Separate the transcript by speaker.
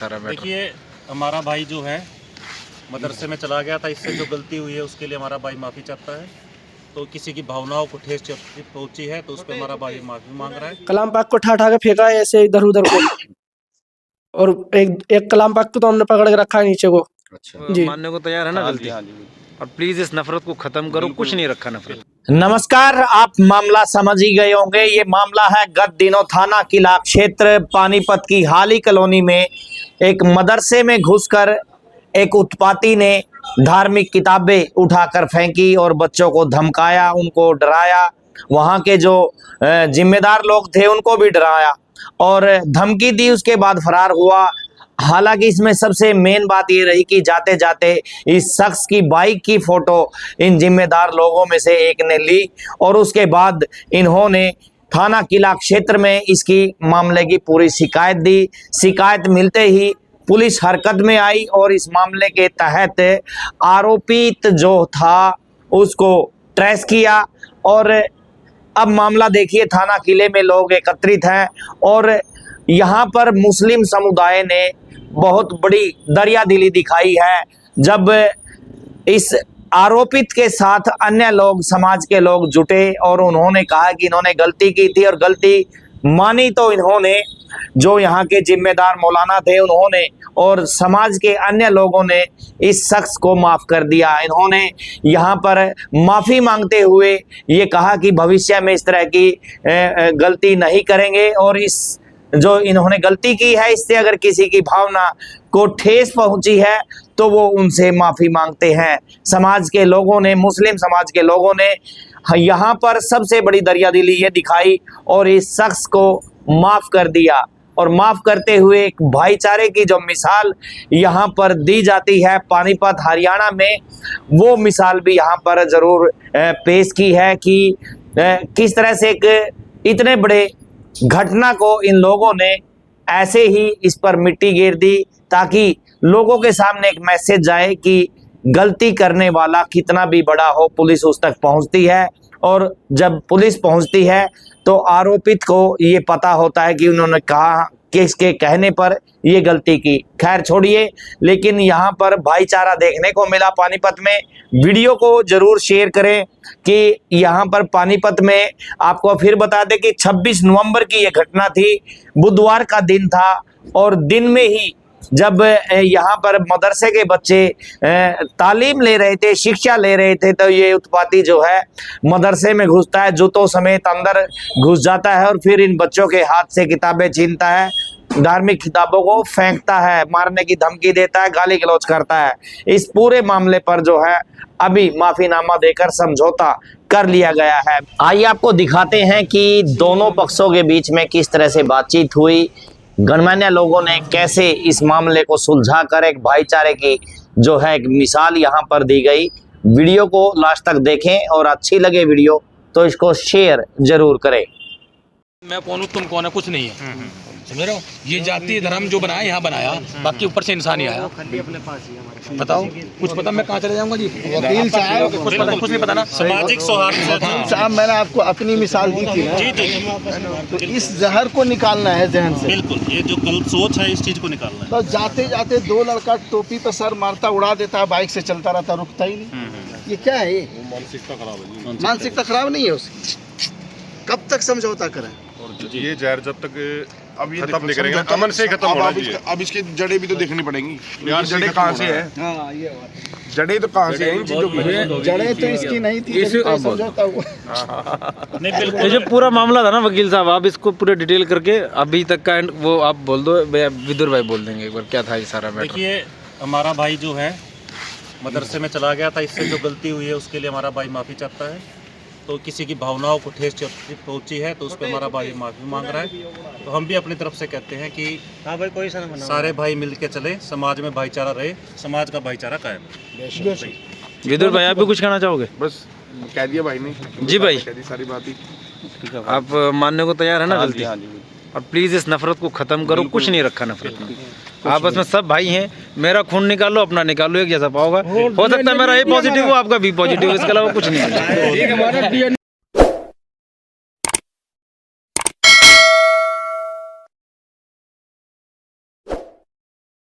Speaker 1: देखिए, हमारा भाई जो है मदरसे में चला गया था, इससे जो गलती हुई है उसके लिए हमारा भाई माफ़ी चाहता है। तो किसी की भावनाओं को ठेस पहुंची है तो उस पर हमारा भाई माफ़ी मांग रहा है।
Speaker 2: कलाम पाक को उठा के फेंका है ऐसे इधर उधर को, और एक कलाम पाक को तो हमने पकड़ के रखा है नीचे को।
Speaker 3: अच्छा,
Speaker 2: जी
Speaker 3: मानने को तैयार है ना गलती। और प्लीज इस नफरत को खत्म करो, कुछ नहीं रखा नफरत।
Speaker 4: नमस्कार, आप मामला समझ ही गए होंगे। ये मामला है गत दिनों थाना किला क्षेत्र पानीपत की हाली कॉलोनी में एक मदरसे में घुसकर एक उत्पाती ने धार्मिक किताबें उठाकर फेंकी और बच्चों को धमकाया, उनको डराया। वहां के जो जिम्मेदार लोग थे उनको भी डराया और धमकी दी, उसके बाद फरार हुआ। हालांकि इसमें सबसे मेन बात ये रही कि जाते जाते इस शख्स की बाइक की फोटो इन जिम्मेदार लोगों में से एक ने ली और उसके बाद इन्होंने थाना किला क्षेत्र में इसकी मामले की पूरी शिकायत दी। शिकायत मिलते ही पुलिस हरकत में आई और इस मामले के तहत आरोपित जो था उसको ट्रेस किया। और अब मामला देखिए, थाना किले में लोग एकत्रित हैं और यहाँ पर मुस्लिम समुदाय ने बहुत बड़ी दरियादिली दिखाई है जब इस आरोपित के साथ अन्य लोग, समाज के लोग जुटे और उन्होंने कहा कि इन्होंने गलती की थी और गलती मानी। तो इन्होंने, जो यहाँ के जिम्मेदार मौलाना थे उन्होंने और समाज के अन्य लोगों ने इस शख्स को माफ़ कर दिया। इन्होंने यहाँ पर माफ़ी मांगते हुए ये कहा कि भविष्य में इस तरह की गलती नहीं करेंगे और इस जो इन्होंने गलती की है इससे अगर किसी की भावना को ठेस पहुंची है तो वो उनसे माफ़ी मांगते हैं। समाज के लोगों ने, मुस्लिम समाज के लोगों ने यहाँ पर सबसे बड़ी दरियादिली ये दिखाई और इस शख्स को माफ़ कर दिया। और माफ़ करते हुए एक भाईचारे की जो मिसाल यहाँ पर दी जाती है पानीपत हरियाणा में, वो मिसाल भी यहाँ पर ज़रूर पेश की है कि किस तरह से एक इतने बड़े घटना को इन लोगों ने ऐसे ही इस पर मिट्टी गिर दी ताकि लोगों के सामने एक मैसेज जाए कि गलती करने वाला कितना भी बड़ा हो पुलिस उस तक पहुंचती है। और जब पुलिस पहुंचती है तो आरोपित को ये पता होता है कि उन्होंने कहा, किसके कहने पर ये गलती की। खैर छोड़िए, लेकिन यहाँ पर भाईचारा देखने को मिला पानीपत में। वीडियो को जरूर शेयर करें कि यहाँ पर पानीपत में, आपको फिर बता दें कि 26 नवंबर की ये घटना थी, बुधवार का दिन था और दिन में ही जब यहाँ पर मदरसे के बच्चे तालीम ले रहे थे, शिक्षा ले रहे थे, तो ये उत्पाती जो है मदरसे में घुसता है, जूतों समेत अंदर घुस जाता है और फिर इन बच्चों के हाथ से किताबें छीनता है, धार्मिक किताबों को फेंकता है, मारने की धमकी देता है, गाली गलौज करता है। इस पूरे मामले पर जो है अभी माफीनामा देकर समझौता कर लिया गया है। आइए आपको दिखाते हैं कि दोनों पक्षों के बीच में किस तरह से बातचीत हुई, गणमान्य लोगों ने कैसे इस मामले को सुलझा कर एक भाईचारे की जो है एक मिसाल यहाँ पर दी गई। वीडियो को लास्ट तक देखें और अच्छी लगे वीडियो तो इसको शेयर जरूर करें।
Speaker 5: मैं कौन हूँ, तुम कौन है, कुछ नहीं है, समझ रहे हो। ये जाति धर्म जो बनाया यहाँ बनाया, बाकी ऊपर से इंसान ही आया। बताओ, कुछ पता मैं कहाँ चले जाऊँगा जी?
Speaker 6: वकील साहब,
Speaker 5: कुछ नहीं पता ना।
Speaker 1: सामाजिक सौहार्द
Speaker 6: साहब, मैंने आपको अपनी मिसाल दी थी ना।
Speaker 1: जी जी,
Speaker 6: तो इस जहर को निकालना है जहन से।
Speaker 1: बिल्कुल, ये जो गलत सोच है इस चीज को निकालना है।
Speaker 6: तो जाते जाते दो लड़का टोपी पे सर मारता, उड़ा देता है, बाइक से चलता रहता, रुकता ही नहीं। ये क्या है? ये मानसिकता खराब नहीं है उसकी? कब तक समझौता करें?
Speaker 7: ये जहर जब तक अब ये खत्म नहीं करेंगे, अमन से खत्म होना चाहिए। अब इसकी जड़ें भी तो देखनी पड़ेंगी। जड़ें कहाँ से है?
Speaker 6: हाँ, ये
Speaker 7: जड़ें तो कहाँ से है इन चीजों की?
Speaker 6: जड़ें तो इसकी नहीं थी, तो समझौता हुआ।
Speaker 1: नहीं, बिल्कुल।
Speaker 3: ये जो पूरा मामला था ना वकील साहब, आप इसको पूरे डिटेल करके अभी तक का वो आप बोल दो, विदुर भाई बोल देंगे एक बार क्या था ये सारा मैटर।
Speaker 1: देखिए, हमारा भाई जो है मदरसे में चला गया था, इससे जो गलती हुई है उसके लिए हमारा भाई माफ़ी चाहता है। तो किसी की भावनाओं को ठेस पहुंची है तो उस पर हमारा भाई माफ़ी मांग रहा है। तो हम भी अपनी तरफ से कहते हैं कि सारे भाई मिल के चले, समाज में भाईचारा रहे, समाज का भाईचारा कायम रहे।
Speaker 3: विदुर भाई, आप भी कुछ कहना चाहोगे?
Speaker 7: बस कह दिया भाई ने।
Speaker 3: जी भाई,
Speaker 7: कह दी सारी बात ही।
Speaker 3: आप मानने को तैयार है ना गलती? और प्लीज इस नफरत को खत्म करो, कुछ नहीं रखा नफरत में। आपस में सब भाई हैं, मेरा खून निकालो, अपना निकालो, एक जैसा पाओगे। हो सकता है मेरा ए पॉजिटिव हो, आपका बी पॉजिटिव, इसके अलावा कुछ नहीं है।